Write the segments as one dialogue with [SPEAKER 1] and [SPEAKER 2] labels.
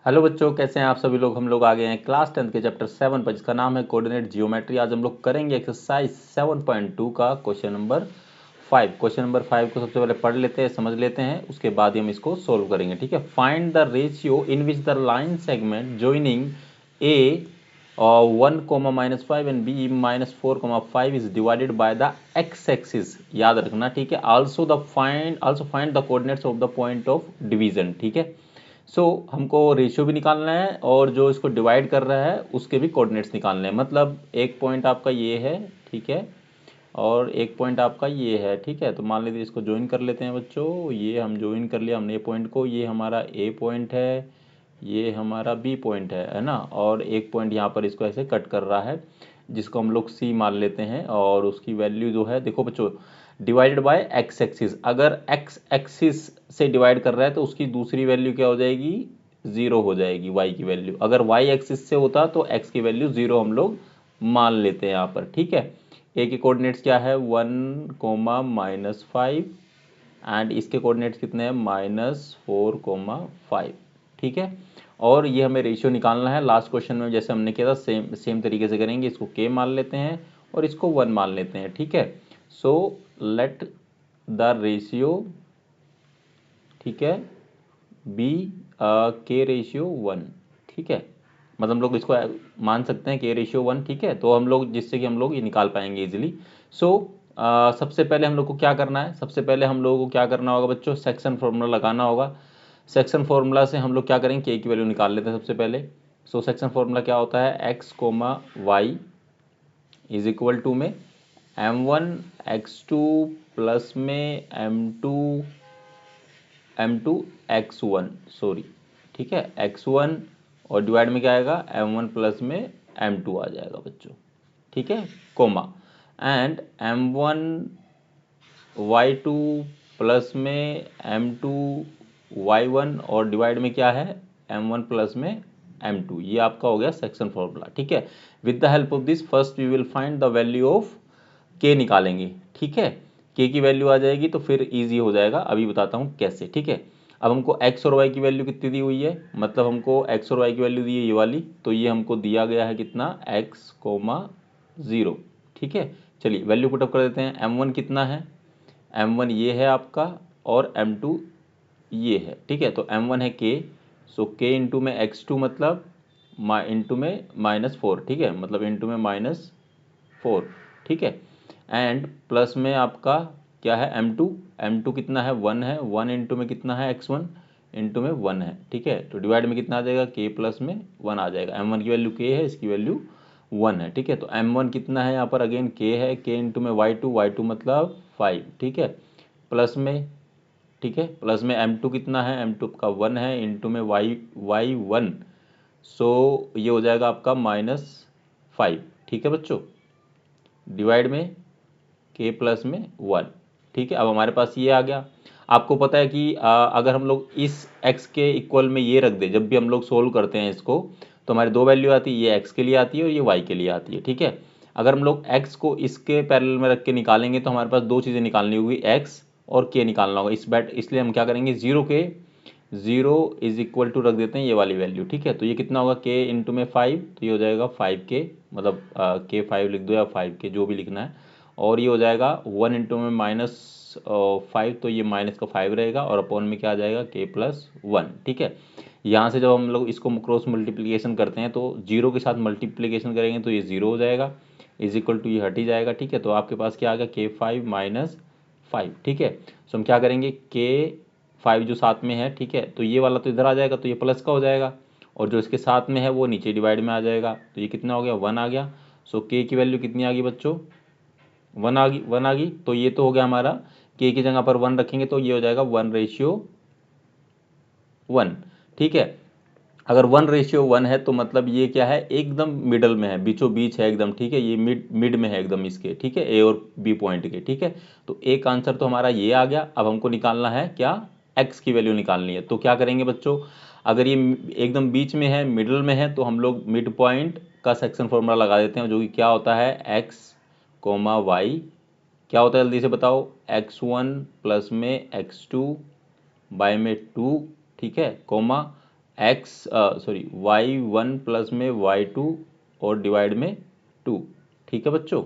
[SPEAKER 1] Hello बच्चों, कैसे हैं आप सभी लोग। हम लोग आ गए हैं क्लास 10 के चैप्टर 7 पर, जिसका नाम है कोऑर्डिनेट जियोमेट्री। आज हम लोग करेंगे एक्सरसाइज 7.2 का क्वेश्चन नंबर 5। क्वेश्चन नंबर 5 को सबसे पहले पढ़ लेते हैं, समझ लेते हैं, उसके बाद ही हम इसको सोल्व करेंगे। ठीक है। Find the ratio in which the line segment joining A 1, -5 and B -4, 5 is divided by the x-axis। याद रखना, ठीक है। also find the coordinates of the point of division। ठीक है। हमको रेशियो भी निकालना है और जो इसको डिवाइड कर रहा है उसके भी कोऑर्डिनेट्स निकालने हैं। मतलब एक पॉइंट आपका ये है, ठीक है, और एक पॉइंट आपका ये है, ठीक है। तो मान लीजिए इसको ज्वाइन कर लेते हैं बच्चों। ये हम ज्वाइन कर लिया हमने ए पॉइंट को। ये हमारा ए पॉइंट है, ये हमारा बी पॉइंट है ना। और एक पॉइंट यहाँ पर इसको ऐसे कट कर रहा है, जिसको हम लोग सी मान लेते हैं। और उसकी वैल्यू जो है, देखो बच्चों, डिवाइडेड बाय एक्स एक्सिस। अगर एक्स एक्सिस से डिवाइड कर रहा है तो उसकी दूसरी वैल्यू क्या हो जाएगी, ज़ीरो हो जाएगी, वाई की वैल्यू। अगर वाई एक्सिस से होता तो एक्स की वैल्यू ज़ीरो हम लोग मान लेते हैं यहाँ पर, ठीक है। ए के कोऑर्डिनेट्स क्या है, 1, -5 एंड इसके कोऑर्डिनेट्स कितने हैं, -4, 5, ठीक है। और ये हमें रेशियो निकालना है। लास्ट क्वेश्चन में जैसे हमने किया था सेम सेम तरीके से करेंगे। इसको के मान लेते हैं और इसको 1 मान लेते हैं, ठीक है। सो लेट द रेशियो, ठीक है, बी के रेशियो 1, ठीक है। मतलब हम लोग इसको मान सकते हैं के रेशियो 1, ठीक है। तो हम लोग, जिससे कि हम लोग ये निकाल पाएंगे इजीली। सबसे पहले हम लोग को क्या करना है, सबसे पहले हम लोगों को क्या करना होगा बच्चों, सेक्शन फार्मूला लगाना होगा। सेक्शन फार्मूला से हम लोग क्या करेंगे, के की वैल्यू निकाल लेते हैं सबसे पहले। सेक्शन फार्मूला क्या होता है, X comma Y is equal to में m1 x2 प्लस में m2 x1, सॉरी, ठीक है, x1, और डिवाइड में क्या आएगा, m1 प्लस में m2 आ जाएगा बच्चों, ठीक है, coma and m1 y2 plus में m2 y1, और डिवाइड में क्या है, m1 प्लस में m2। ये आपका हो गया सेक्शन फॉर्मूला, ठीक है। With the help of this first we will find the value of K निकालेंगे, ठीक है। के की वैल्यू आ जाएगी तो फिर इजी हो जाएगा। अभी बताता हूँ कैसे, ठीक है। अब हमको एक्स और वाई की वैल्यू कितनी दी हुई है, मतलब हमको एक्स और वाई की वैल्यू दी है ये वाली। तो ये हमको दिया गया है कितना, एक्स कोमा 0, ठीक है। चलिए वैल्यू पुटअप कर देते हैं। m1 कितना है, m1 ये है आपका, और m2 ये है, ठीक है। तो m1 है k, सो k इंटू में x2, मतलब इंटू में -4, ठीक है, मतलब इंटू में -4, ठीक है। एंड प्लस में आपका क्या है, m2 कितना है, 1 है, 1 इंटू में कितना है, x1 इंटू में 1 है, ठीक है। तो डिवाइड में कितना आ जाएगा, k प्लस में 1 आ जाएगा। m1 की वैल्यू k है, इसकी वैल्यू 1 है, ठीक है। तो m1 कितना है यहाँ पर, अगेन k है, k इंटू में y2 मतलब 5, ठीक है, प्लस में, ठीक है, प्लस में m2 कितना है, m2 का 1 है, इंटू में y1, सो ये हो जाएगा आपका -5, ठीक है बच्चों, डिवाइड में k प्लस में 1, ठीक है। अब हमारे पास ये आ गया। आपको पता है कि अगर हम लोग इस x के इक्वल में ये रख दें, जब भी हम लोग सोल्व करते हैं इसको, तो हमारी दो वैल्यू आती है, ये x के लिए आती है और ये y के लिए आती है, ठीक है। अगर हम लोग x को इसके पैरेलल में रख के निकालेंगे तो हमारे पास दो चीज़ें निकालनी होगी, x और k निकालना होगा। इसलिए हम क्या करेंगे, 0 इज इक्वल टू रख देते हैं ये वाली वैल्यू, ठीक है। तो ये कितना होगा, k इंटू में 5, तो ये हो जाएगा 5k, मतलब k 5 लिख दो या 5k, जो भी लिखना है। और ये हो जाएगा 1 इंटू में -5, तो ये माइनस का 5 रहेगा, और अपॉन में क्या आ जाएगा, k प्लस 1, ठीक है। यहाँ से जब हम लोग इसको क्रॉस मल्टीप्लिकेशन करते हैं तो 0 के साथ मल्टीप्लिकेशन करेंगे तो ये 0 हो जाएगा, इज इक्वल टू ये हट ही जाएगा, ठीक है। तो आपके पास क्या आ गया, k5 - 5, ठीक है। सो हम क्या करेंगे, k5 जो साथ में है, ठीक है, तो ये वाला तो इधर आ जाएगा, तो ये प्लस का हो जाएगा, और जो इसके साथ में है वो नीचे डिवाइड में आ जाएगा। तो ये कितना हो गया, 1 आ गया। सो k की वैल्यू कितनी आ गई बच्चों, 1 आ गई, 1 आ गई। तो ये तो हो गया हमारा, k की जगह पर 1 रखेंगे तो ये हो जाएगा 1:1, ठीक है। अगर 1:1 है तो मतलब ये क्या है, एकदम मिडल में है, बीचों बीच है एकदम, ठीक है। ये मिड में है एकदम इसके, ठीक है, ए और बी पॉइंट के, ठीक है। तो ए का आंसर तो हमारा ये आ गया। अब हमको निकालना है क्या, एक्स की वैल्यू निकालनी है। तो क्या करेंगे बच्चों, अगर ये एकदम बीच में है, मिडल में है, तो हम लोग मिड पॉइंट का सेक्शन फॉर्मूला लगा देते हैं, जो कि क्या होता है, एक्स कोमा वाई, क्या होता है जल्दी से बताओ, x1 प्लस में x2 बाय में 2, ठीक है, कोमा y1 प्लस में y2 और डिवाइड में 2। ठीक है बच्चों।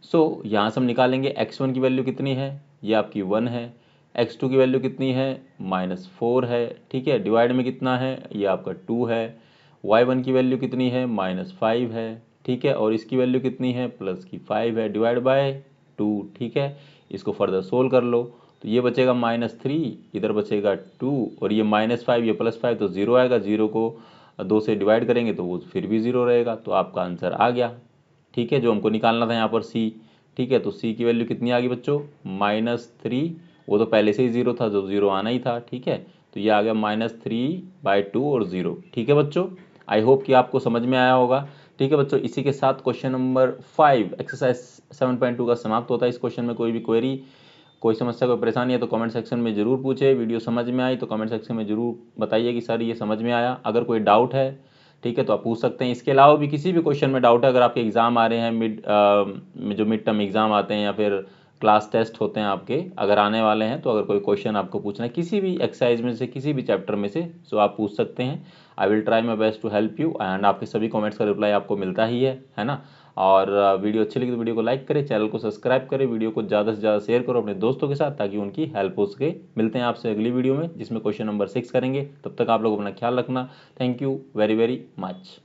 [SPEAKER 1] सो यहाँ से हम निकालेंगे x1 की वैल्यू कितनी है, ये आपकी 1 है, x2 की वैल्यू कितनी है -4 है, ठीक है, डिवाइड में कितना है, ये आपका 2 है, y1 की वैल्यू कितनी है -5 है, ठीक है, और इसकी वैल्यू कितनी है +5 है, डिवाइड बाय 2। ठीक है, इसको फर्दर सोल्व कर लो तो ये बचेगा -3, इधर बचेगा 2, और ये -5 ये +5 तो 0 आएगा, 0 को 2 से डिवाइड करेंगे तो वो फिर भी 0 रहेगा, तो आपका आंसर आ गया। ठीक है, जो हमको निकालना था यहाँ पर c। ठीक है, तो c की वैल्यू कितनी आ गई बच्चों -3, वो तो पहले से ही 0 था, जो 0 आना ही था। ठीक है, तो ये आ गया -3/2 और 0। ठीक है बच्चों, आई होप कि आपको समझ में आया होगा। ठीक है बच्चों, इसी के साथ क्वेश्चन नंबर 5 एक्सरसाइज 7.2 का समाप्त होता है। इस क्वेश्चन में कोई भी क्वेरी, कोई समस्या, कोई परेशानी है तो कमेंट सेक्शन में ज़रूर पूछे। वीडियो समझ में आई तो कमेंट सेक्शन में ज़रूर बताइए कि सर ये समझ में आया। अगर कोई डाउट है, ठीक है, तो आप पूछ सकते हैं। इसके अलावा भी किसी भी क्वेश्चन में डाउट है, अगर आपके एग्ज़ाम आ रहे हैं जो मिड टर्म एग्ज़ाम आते हैं या फिर क्लास टेस्ट होते हैं आपके, अगर आने वाले हैं, तो अगर कोई क्वेश्चन आपको पूछना है किसी भी एक्सरसाइज में से, किसी भी चैप्टर में से, तो आप पूछ सकते हैं। I will try my best to help you, and आपके सभी कमेंट्स का रिप्लाई आपको मिलता ही है ना। और वीडियो अच्छी लगी तो वीडियो को लाइक करें, चैनल को सब्सक्राइब करें, वीडियो को ज़्यादा से ज़्यादा शेयर करो अपने दोस्तों के साथ ताकि उनकी हेल्प हो सके। मिलते हैं आपसे अगली वीडियो में जिसमें क्वेश्चन नंबर 6 करेंगे। तब तक आप लोग अपना ख्याल रखना। Thank you very very much.